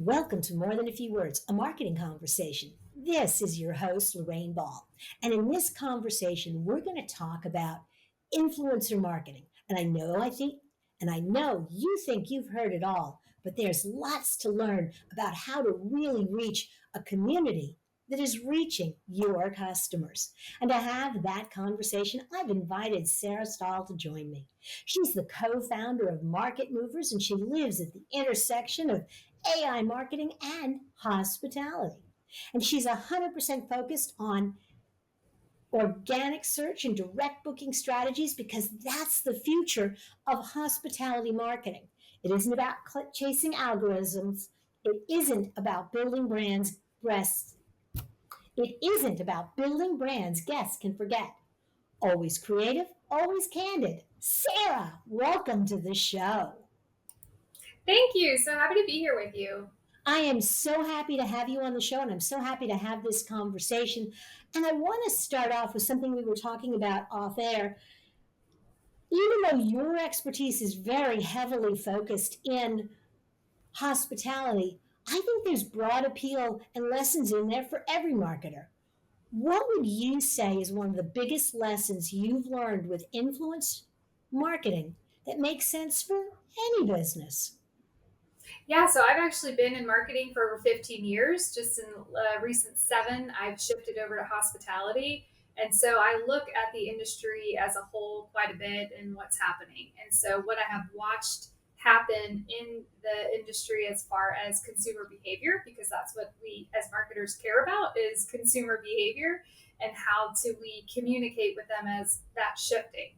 Welcome to More Than a Few Words, a marketing conversation. This is your host, Lorraine Ball. And in this conversation, we're going to talk about influencer marketing. And I know you think you've heard it all, but there's lots to learn about how to really reach a community that is reaching your customers. And to have that conversation, I've invited Sarah Stahl to join me. She's the co founder of Market Movers, and she lives at the intersection of AI marketing and hospitality. And she's 100% focused on organic search and direct booking strategies because that's the future of hospitality marketing. It isn't about chasing algorithms. It isn't about building brands breasts. It isn't about building brands guests can forget. Always creative, always candid. Sarah, welcome to the show. Thank you. So happy to be here with you. I am so happy to have you on the show, and I'm so happy to have this conversation. And I want to start off with something we were talking about off air. Even though your expertise is very heavily focused in hospitality, I think there's broad appeal and lessons in there for every marketer. What would you say is one of the biggest lessons you've learned with influence marketing that makes sense for any business? Yeah, so I've actually been in marketing for over 15 years. Just in recent seven, I've shifted over to hospitality. And so I look at the industry as a whole quite a bit and what's happening. And so what I have watched happen in the industry as far as consumer behavior, because that's what we as marketers care about is consumer behavior and how do we communicate with them as that's shifting.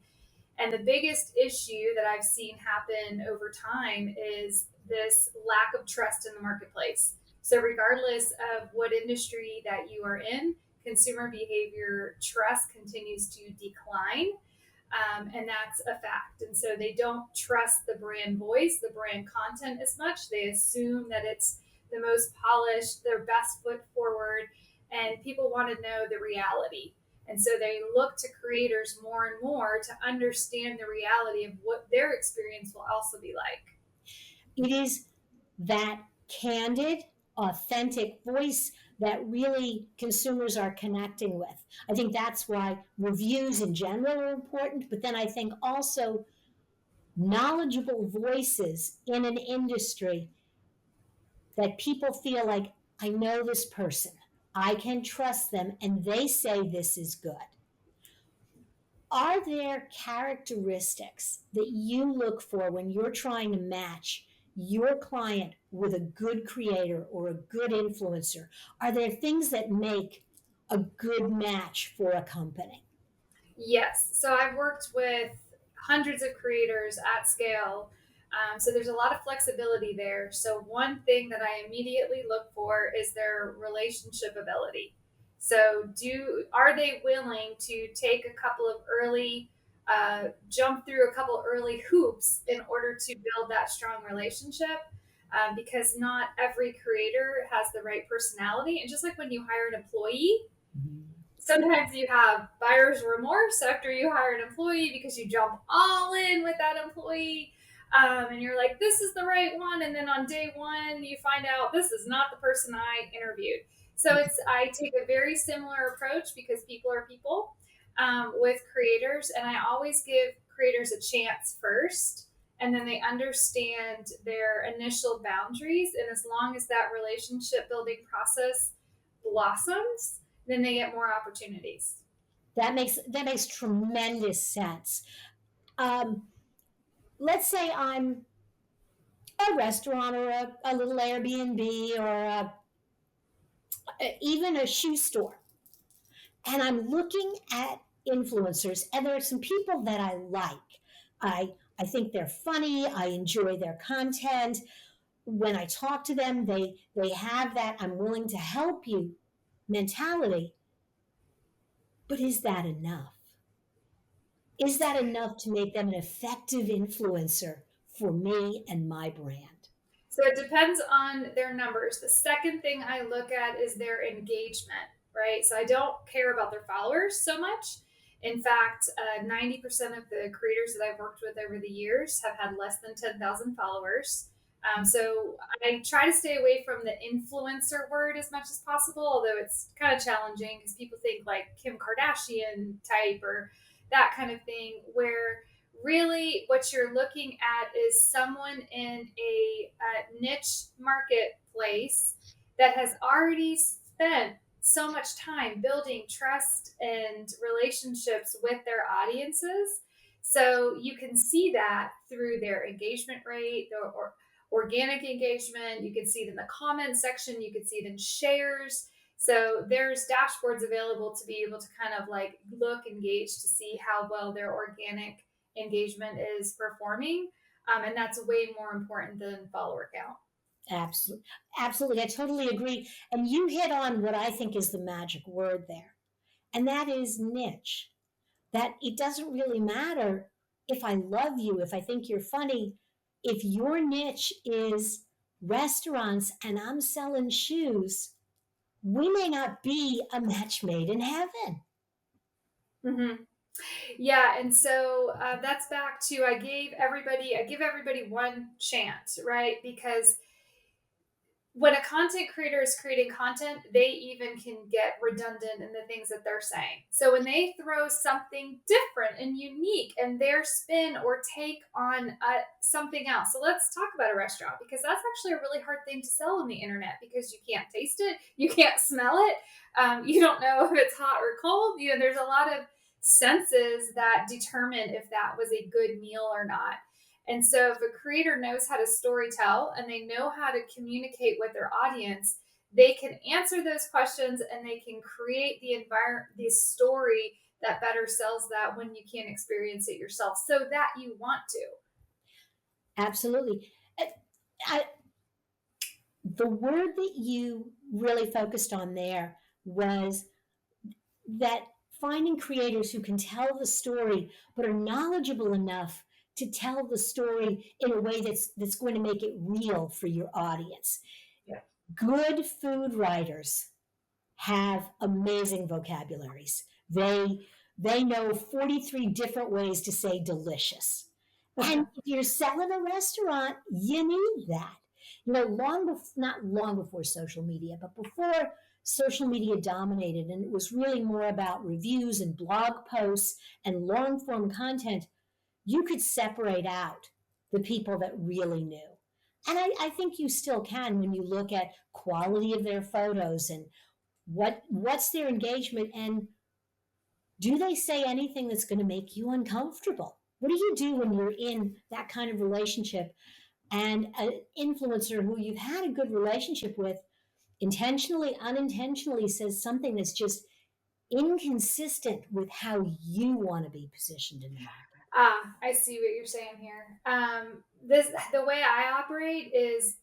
And the biggest issue that I've seen happen over time is this lack of trust in the marketplace. So, regardless of what industry that you are in, consumer behavior trust continues to decline. And that's a fact. And so they don't trust the brand voice, the brand content as much. They assume that it's the most polished, their best foot forward, and people want to know the reality. And so they look to creators more and more to understand the reality of what their experience will also be like. It is that candid, authentic voice that really consumers are connecting with. I think that's why reviews in general are important, but then I think also knowledgeable voices in an industry that people feel like, I know this person, I can trust them, and they say this is good. Are there characteristics that you look for when you're trying to match your client with a good creator or a good influencer? Are there things that make a good match for a company? Yes. So I've worked with hundreds of creators at scale. So there's a lot of flexibility there. So one thing that I immediately look for is their relationship ability. So do are they willing to take a couple of early jump through a couple early hoops in order to build that strong relationship? Because not every creator has the right personality. And just like when you hire an employee, sometimes you have buyer's remorse after you hire an employee because you jump all in with that employee. And you're like, this is the right one. And then on day one, you find out this is not the person I interviewed. So I take a very similar approach because people are people with creators. And I always give creators a chance first. And then they understand their initial boundaries. And as long as that relationship building process blossoms, then they get more opportunities. That makes tremendous sense. Um, let's say I'm a restaurant or a little Airbnb or even a shoe store, and I'm looking at influencers, and there are some people that I like. I think they're funny. I enjoy their content. When I talk to them, they have that I'm willing to help you mentality. But is that enough? Is that enough to make them an effective influencer for me and my brand? So it depends on their numbers. The second thing I look at is their engagement, right? So I don't care about their followers so much. In fact, 90% of the creators that I've worked with over the years have had less than 10,000 followers. So I try to stay away from the influencer word as much as possible, although it's kind of challenging because people think like Kim Kardashian type or that kind of thing, where really what you're looking at is someone in a niche marketplace that has already spent so much time building trust and relationships with their audiences. So you can see that through their engagement rate or organic engagement. You can see it in the comment section. You can see it in shares. So there's dashboards available to be able to kind of like look and gauge to see how well their organic engagement is performing. And that's way more important than follower count. Absolutely. Absolutely. I totally agree. And you hit on what I think is the magic word there, and that is niche. That it doesn't really matter if I love you, if I think you're funny, if your niche is restaurants and I'm selling shoes, we may not be a match made in heaven. Mm-hmm. Yeah, and so that's back to I give everybody one chance, right? Because when a content creator is creating content, they even can get redundant in the things that they're saying. So when they throw something different and unique and their spin or take on something else. So let's talk about a restaurant because that's actually a really hard thing to sell on the internet because you can't taste it, you can't smell it, you don't know if it's hot or cold. You know, there's a lot of senses that determine if that was a good meal or not. And so if a creator knows how to story tell and they know how to communicate with their audience, they can answer those questions and they can create the story that better sells that when you can't experience it yourself so that you want to. Absolutely. I, the word that you really focused on there was that finding creators who can tell the story but are knowledgeable enough to tell the story in a way that's going to make it real for your audience. Yeah. Good food writers have amazing vocabularies. They know 43 different ways to say delicious. And if you're selling a restaurant, you need that. You know, not long before social media, but before social media dominated, and it was really more about reviews and blog posts and long form content, you could separate out the people that really knew. And I think you still can when you look at quality of their photos and what's their engagement and do they say anything that's going to make you uncomfortable? What do you do when you're in that kind of relationship and an influencer who you've had a good relationship with intentionally, unintentionally says something that's just inconsistent with how you want to be positioned in the market? I see what you're saying here. The way I operate is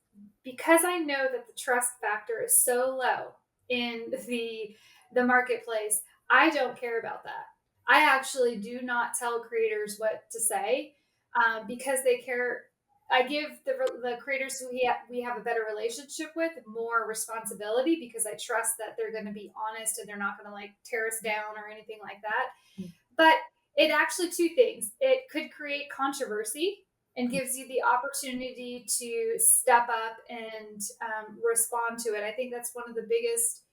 because I know that the trust factor is so low in the marketplace. I don't care about that. I actually do not tell creators what to say because they care. I give the creators who we have a better relationship with more responsibility because I trust that they're going to be honest and they're not going to like tear us down or anything like that. But it actually two things. It could create controversy and gives you the opportunity to step up and respond to it. I think that's one of the biggest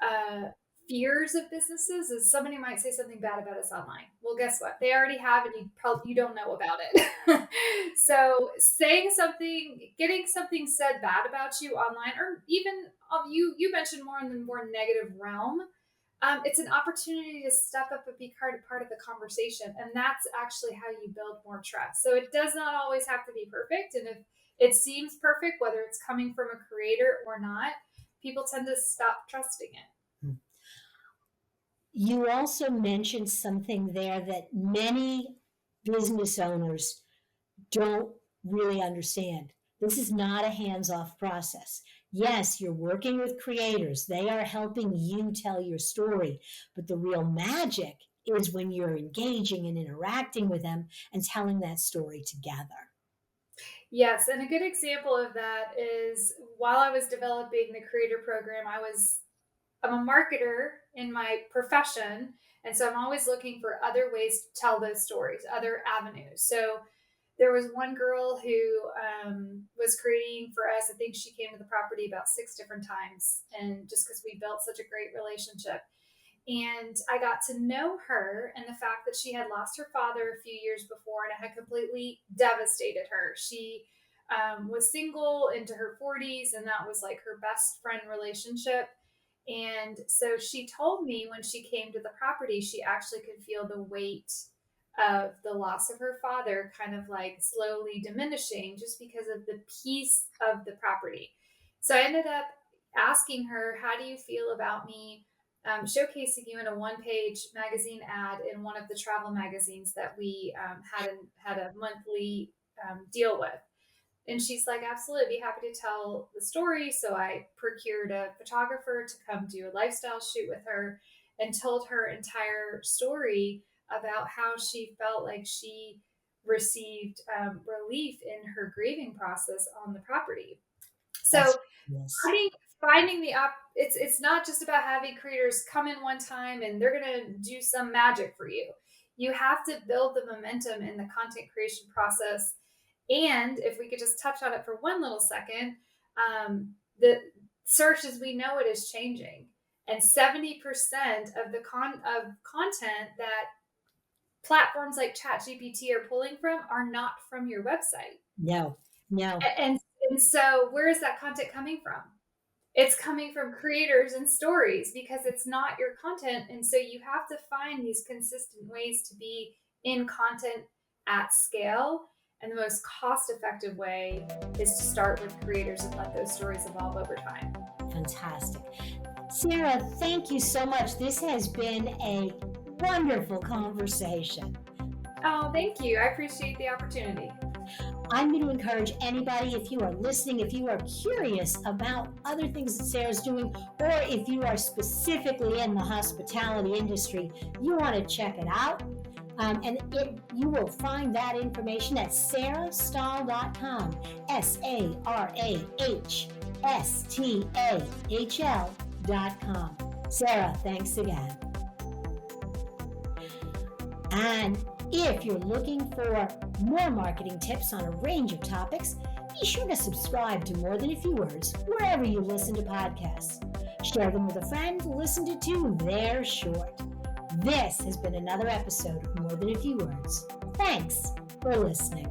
uh, fears of businesses is somebody might say something bad about us online. Well, guess what? They already have, and you don't know about it. So saying something, getting something said bad about you online, or even you mentioned more in the more negative realm. It's an opportunity to step up and be part of the conversation. And that's actually how you build more trust. So it does not always have to be perfect. And if it seems perfect, whether it's coming from a creator or not, people tend to stop trusting it. You also mentioned something there that many business owners don't really understand. This is not a hands off process. Yes, you're working with creators, they are helping you tell your story, but the real magic is when you're engaging and interacting with them and telling that story together. Yes, and a good example of that is while I was developing the creator program, I'm a marketer in my profession, and so I'm always looking for other ways to tell those stories, other avenues. So there was one girl who was creating for us. I think she came to the property about 6 different times, and just because we built such a great relationship. And I got to know her, and the fact that she had lost her father a few years before, and it had completely devastated her. She was single into her 40s, and that was like her best friend relationship. And so she told me when she came to the property, she actually could feel the weight of the loss of her father kind of like slowly diminishing just because of the peace of the property. So I ended up asking her, how do you feel about me showcasing you in a one-page magazine ad in one of the travel magazines that we had a monthly deal with? And she's like, absolutely, be happy to tell the story. So I procured a photographer to come do a lifestyle shoot with her and told her entire story about how she felt like she received relief in her grieving process on the property. So Yes. finding the it's not just about having creators come in one time and they're going to do some magic for you. You have to build the momentum in the content creation process. And if we could just touch on it for one little second, the search as we know it is changing, and 70% of the content that platforms like ChatGPT are pulling from are not from your website. No. And so where is that content coming from? It's coming from creators and stories because it's not your content. And so you have to find these consistent ways to be in content at scale. And the most cost-effective way is to start with creators and let those stories evolve over time. Fantastic. Sarah, thank you so much. This has been a wonderful conversation. Oh, thank you. I appreciate the opportunity. I'm going to encourage anybody, if you are listening, if you are curious about other things that Sarah's doing, or if you are specifically in the hospitality industry, you want to check it out. You will find that information at sarahstahl.com, SarahStahl.com. Sarah, thanks again. And if you're looking for more marketing tips on a range of topics, be sure to subscribe to More Than a Few Words wherever you listen to podcasts. Share them with a friend, listen to two, they're short. This has been another episode of More Than a Few Words. Thanks for listening.